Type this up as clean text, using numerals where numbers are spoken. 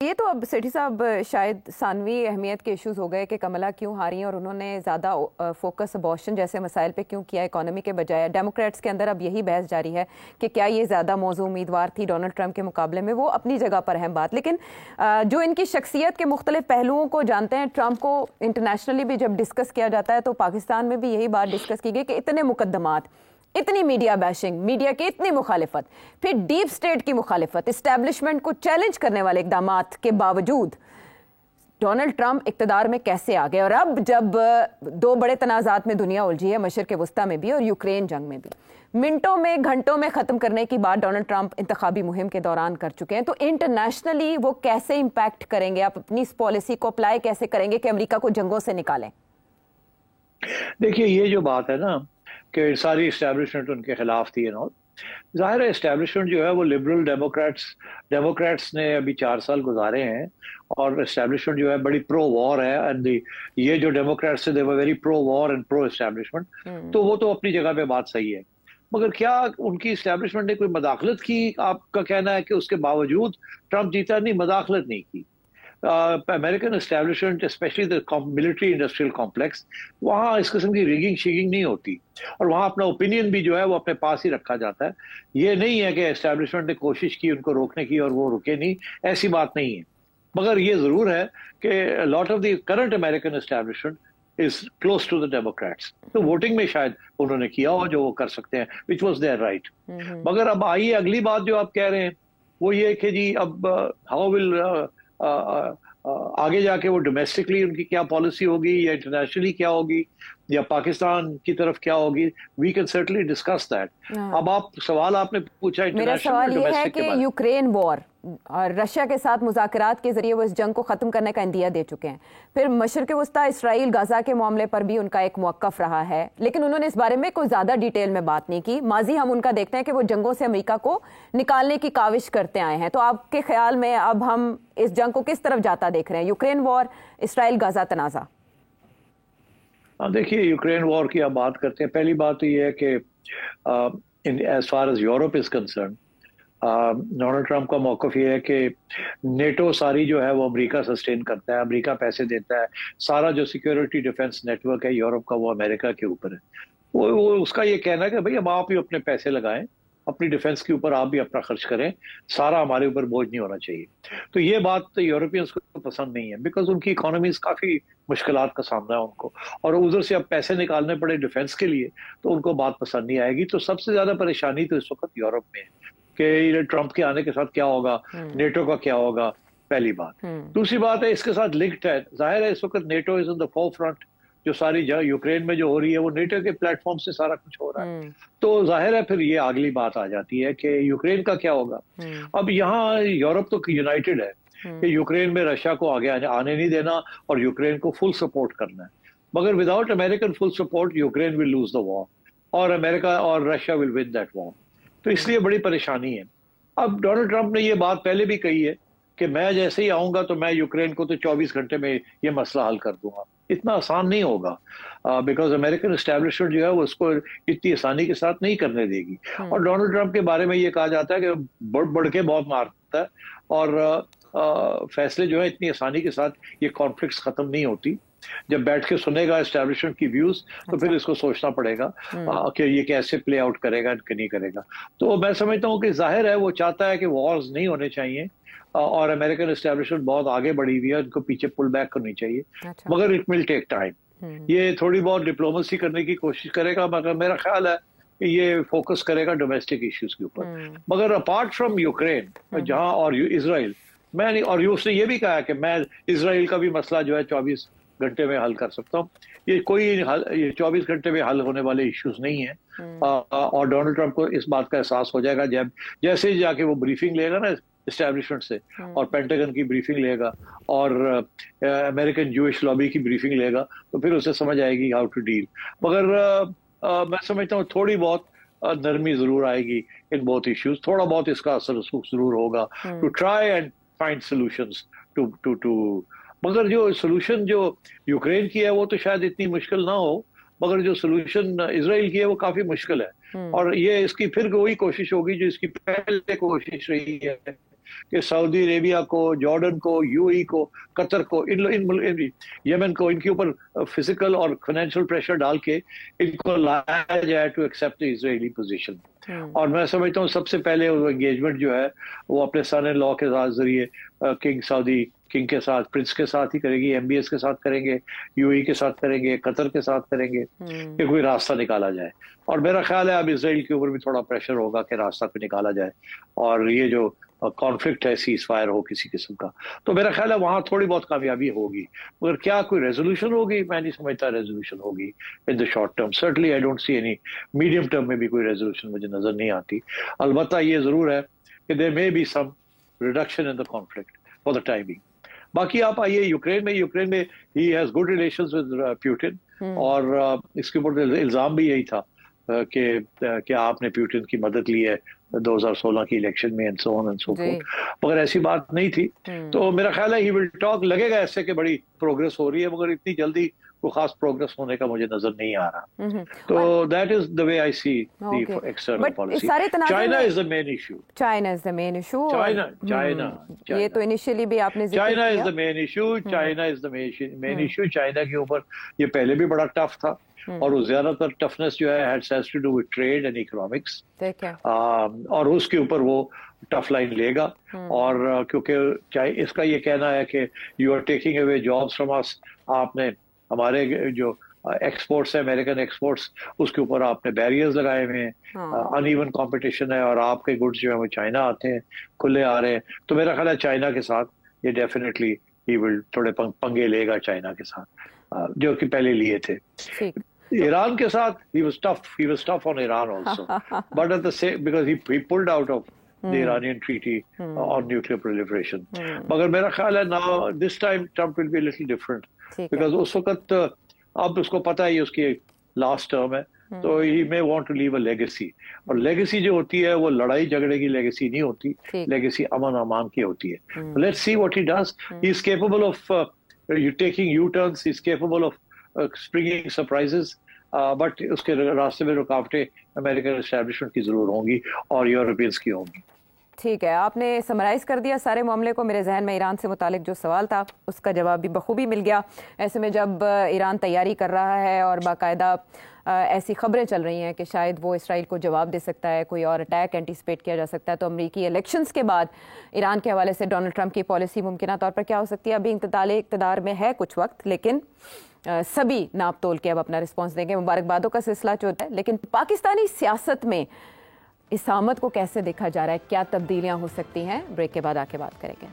ये तो अब सेठी साहब शायद सानवी अहमियत के इश्यूज हो गए कि कमला क्यों हारी और उन्होंने ज़्यादा फोकस अबॉर्शन जैसे मसाइल पे क्यों किया इकोनॉमी के बजाय। डेमोक्रेट्स के अंदर अब यही बहस जारी है कि क्या ये ज़्यादा मौजू उम्मीदवार थी डोनाल्ड ट्रंप के मुकाबले में। वो अपनी जगह पर अहम बात, लेकिन जो इनकी शख्सियत के मुख्तलिफ पहलुओं को जानते हैं, ट्रंप को इंटरनेशनली भी जब डिस्कस किया जाता है तो पाकिस्तान में भी यही बात डिस्कस की गई कि इतने मुकदमात, इतनी मीडिया बैशिंग, मीडिया की इतनी मुखालिफत, फिर डीप स्टेट की मुखालिफत, इस्टेब्लिशमेंट को चैलेंज करने वाले इकदामात के बावजूद डोनाल्ड ट्रंप इक्तदार में कैसे आ गए। और अब जब दो बड़े तनाज़ात में दुनिया उलझी है, मशरिक़ वस्ता में भी और यूक्रेन जंग में भी, मिनटों में घंटों में ख़त्म करने की बात डोनाल्ड ट्रंप इंतखाबी मुहिम के दौरान कर चुके हैं, तो इंटरनेशनली वो कैसे इम्पैक्ट करेंगे? आप अपनी इस पॉलिसी को अप्लाई कैसे करेंगे कि अमेरिका को जंगों से निकालें? देखिए, ये जो बात है ना कि सारी इस्टेब्लिशमेंट उनके खिलाफ थी और जाहिर है इस्टेब्लिशमेंट जो है वो लिबरल डेमोक्रेट्स ने अभी 4 साल गुजारे हैं और इस्टेब्लिशमेंट जो है बड़ी प्रो वॉर है। एंड ये जो डेमोक्रेट्स थे, they were very pro war and pro establishment. तो वो तो अपनी जगह पे बात सही है, मगर क्या उनकी इस्टेब्लिशमेंट ने कोई मदाखलत की? आपका कहना है कि उसके बावजूद ट्रंप जीता? नहीं, मदाखलत नहीं की। American establishment specially the military industrial complex, वहाँ इस किस्म की रिगिंग शिगिंग नहीं होती और वहाँ अपना ओपिनियन भी जो है वो अपने पास ही रखा जाता है। ये नहीं है कि एस्टेब्लिशमेंट ने कोशिश की उनको रोकने की और वो रुके नहीं, ऐसी बात नहीं है। मगर ये जरूर है कि lot of the current American establishment is close to the Democrats, तो वोटिंग में शायद उन्होंने किया हो जो वो कर सकते हैं, विच वॉज देयर राइट। मगर अब आइए अगली बात जो आप कह रहे हैं वो ये कि जी अब हाउ विल आगे जाके वो डोमेस्टिकली उनकी क्या पॉलिसी होगी या इंटरनेशनली क्या होगी या पाकिस्तान की तरफ क्या होगी, we can certainly discuss that. अब आप सवाल आपने पूछा, मेरा सवाल ये है कि यूक्रेन वॉर और रशिया के साथ मुज़ाकरात के जरिए वो इस जंग को ख़त्म करने का इंदिया दे चुके हैं। फिर मशरिक़ वस्ता इसराइल गाज़ा के मामले पर भी उनका एक मौक़िफ़ रहा है, लेकिन उन्होंने इस बारे में कोई ज़्यादा डिटेल में बात नहीं की। माजी हम उनका देखते हैं कि वो जंगों से अमेरिका को निकालने की काविश करते आए हैं। तो आपके ख्याल में अब हम इस जंग को किस तरफ जाता देख रहे हैं, यूक्रेन वॉर, इसराइल गाज़ा तनाज़ा? देखिए, यूक्रेन वॉर की आप बात करते हैं, पहली बात तो ये है कि as far as Europe is concern, Donald Trump का मौक़िफ़ ये है कि नेटो सारी जो है वो अमेरिका सस्टेन करता है, अमेरिका पैसे देता है, सारा जो सिक्योरिटी डिफेंस नेटवर्क है यूरोप का वो अमेरिका के ऊपर है। वो उसका ये कहना है कि भाई अब आप ही अपने पैसे लगाएं, अपनी डिफेंस के ऊपर आप भी अपना खर्च करें, सारा हमारे ऊपर बोझ नहीं होना चाहिए। तो ये बात तो यूरोपियंस को पसंद नहीं है, बिकॉज उनकी इकोनॉमीज काफी मुश्किलात का सामना है उनको, और उधर से अब पैसे निकालने पड़े डिफेंस के लिए तो उनको बात पसंद नहीं आएगी। तो सबसे ज्यादा परेशानी तो इस वक्त यूरोप में है कि ट्रंप के आने के साथ क्या होगा, नेटो का क्या होगा, पहली बात। दूसरी बात है इसके साथ लिंक्ड है, जाहिर है इस वक्त NATO is in the four front, जो सारी यूक्रेन में जो हो रही है वो नेटो के प्लेटफॉर्म से सारा कुछ हो रहा है। तो जाहिर है फिर ये अगली बात आ जाती है कि यूक्रेन का क्या होगा। अब यहाँ यूरोप तो यूनाइटेड है कि यूक्रेन में रशिया को आगे आने नहीं देना और यूक्रेन को फुल सपोर्ट करना है, मगर without American full support Ukraine will lose the war और अमेरिका और Russia will win that war. तो इसलिए बड़ी परेशानी है। अब डोनाल्ड ट्रंप ने ये बात पहले भी कही है कि मैं जैसे ही आऊंगा तो मैं यूक्रेन को तो 24 घंटे में ये मसला हल कर दूंगा। इतना आसान नहीं होगा, बिकॉज अमेरिकन एस्टेब्लिशमैंट जो है वो उसको इतनी आसानी के साथ नहीं करने देगी। और डोनाल्ड ट्रंप के बारे में ये कहा जाता है कि बढ़ के बहुत मारता है और फैसले जो है इतनी आसानी के साथ ये कॉन्फ्लिक्ट्स खत्म नहीं होती। जब बैठ के सुनेगा एस्टेब्लिशमेंट की व्यूज तो फिर इसको सोचना पड़ेगा कि ये कैसे प्ले आउट करेगा कि नहीं करेगा। तो मैं समझता हूँ कि जाहिर है वो चाहता है कि वॉर्स नहीं होने चाहिए और अमेरिकन एस्टेब्लिशमेंट बहुत आगे बढ़ी हुई है, उनको पीछे पुल बैक करनी चाहिए। मगर इट विल टेक टाइम। ये थोड़ी बहुत डिप्लोमेसी करने की कोशिश करेगा, मगर मेरा ख्याल है कि ये फोकस करेगा डोमेस्टिक इश्यूज के ऊपर। मगर अपार्ट फ्रॉम यूक्रेन जहां और इसराइल, मैं नहीं, और उसने ये भी कहा कि मैं इसराइल का भी मसला जो है 24 घंटे में हल कर सकता हूँ। ये 24 घंटे में हल होने वाले इश्यूज नहीं है। और डोनाल्ड ट्रंप को इस बात का एहसास हो जाएगा जब जैसे ही जाके वो ब्रीफिंग लेगा ना एस्टेब्लिशमेंट से और पेंटागन की ब्रीफिंग लेगा और अमेरिकन जूइश लॉबी की ब्रीफिंग लेगा तो फिर उसे समझ आएगी हाउ टू डील। मगर मैं समझता हूँ थोड़ी बहुत नरमी जरूर आएगी इन बोथ इश्यूज, थोड़ा बहुत इसका असर जरूर होगा to try and find solutions to मगर जो सोल्यूशन जो यूक्रेन की है वो तो शायद इतनी मुश्किल ना हो, मगर जो सोल्यूशन इजराइल की है वो काफी मुश्किल है। और ये इसकी फिर वही कोशिश होगी जो इसकी पहले कोशिश रही है कि सऊदी अरेबिया को, जॉर्डन को, यूएई को, कतर को, इन यमन को, इनके ऊपर फिजिकल और फाइनेंशियल प्रेशर डाल के इनको लाया जाए to accept the Israeli position. और मैं समझता हूँ सबसे पहले वो एंगेजमेंट जो है वो अपने सन इन लॉ के साथ जरिए किंग सऊदी किंग के साथ, प्रिंस के साथ ही करेगी, एमबीएस के साथ करेंगे, यूएई के साथ करेंगे, कतर के साथ करेंगे कि कोई रास्ता निकाला जाए। और मेरा ख्याल है अब इसराइल के ऊपर भी थोड़ा प्रेशर होगा कि रास्ता कोई निकाला जाए और ये जो कॉन्फ्लिक्ट है सीज फायर हो किसी किस्म का, तो मेरा ख्याल है वहां थोड़ी बहुत कामयाबी होगी। मगर क्या कोई रेजोल्यूशन होगी? मैं नहीं समझता रेजोल्यूशन होगी in the short term. Certainly I don't see any. Medium term में भी कोई रेजोल्यूशन मुझे नजर नहीं आती। अलबत्ता ये जरूर है कि there may be some reduction in the conflict for the timing. बाकी आप आइए यूक्रेन में ही has good relations with Putin और इसके ऊपर इल्जाम भी यही था कि आपने प्यूटिन की मदद ली है 2016 की इलेक्शन में and so on and so fourth. मगर ऐसी बात नहीं थी। तो मेरा ख्याल है ही विल टॉक। लगेगा ऐसे कि बड़ी प्रोग्रेस हो रही है मगर इतनी जल्दी कोई खास प्रोग्रेस होने का मुझे नजर नहीं आ रहा। तो that is the way I see the external policy. China is the main issue. China is the main issue. China ये तो इनिशियली भी आपने जिक्र China is the main issue. China is the main issue. China के ऊपर ये पहले भी बड़ा टफ था और वो ज्यादातर टफनेस जो है has to do with trade and economics, और उसके ऊपर वो टफ लाइन लेगा। और क्योंकि इसका ये कहना है कि you are taking away jobs from us, आपने हमारे जो एक्सपोर्ट्स है, अमेरिकन एक्सपोर्ट्स, उसके ऊपर आपने बैरियर्स लगाए हुए हैं, अनइवन कंपटीशन है और आपके गुड्स जो है वो चाइना आते हैं, खुले आ रहे हैं। तो मेरा ख्याल है चाइना के साथ ये डेफिनेटली ही विल थोड़े पंगे लेगा चाइना के साथ, जो कि पहले लिए थे। ईरान के साथ he was tough on Iran also, but at the same, because he pulled out of the Iranian treaty on nuclear proliferation. मगर मेरा ख्याल है now this time Trump will be a little different because उस वक्त अब उसको पता है ये उसकी लास्ट टर्म है, तो he may want to leave a legacy, और लेगेसी जो होती है वो लड़ाई झगड़े की लेगेसी नहीं होती, लेगेसी अमन अमान की होती है। Let's see what he does. He is capable of taking U-turns, he is capable of springing surprises, but उसके रास्ते में रुकावटें अमेरिकन एस्टैब्लिशमेंट की जरूर होंगी और यूरोपियंस की होंगी। ठीक है, आपने समराइज कर दिया सारे मामले को। मेरे जहन में ईरान से मुतालिक जो सवाल था उसका जवाब भी बखूबी मिल गया। ऐसे में जब ईरान तैयारी कर रहा है और बाकायदा ऐसी खबरें चल रही हैं कि शायद वो इसराइल को जवाब दे सकता है, कोई और अटैक एंटिसिपेट किया जा सकता है, तो अमरीकी इलेक्शंस के बाद ईरान के हवाले से डोनाल्ड ट्रंप की पॉलिसी मुमकिन तौर पर क्या हो सकती है? अभी इक़्तिदार में है कुछ वक्त, लेकिन सभी नाप तोल के अब अपना रिस्पॉन्स देंगे। मुबारकबादों का सिलसिला चलता है, लेकिन पाकिस्तानी सियासत में इस आमद को कैसे देखा जा रहा है, क्या तब्दीलियां हो सकती हैं? ब्रेक के बाद आके बात करेंगे।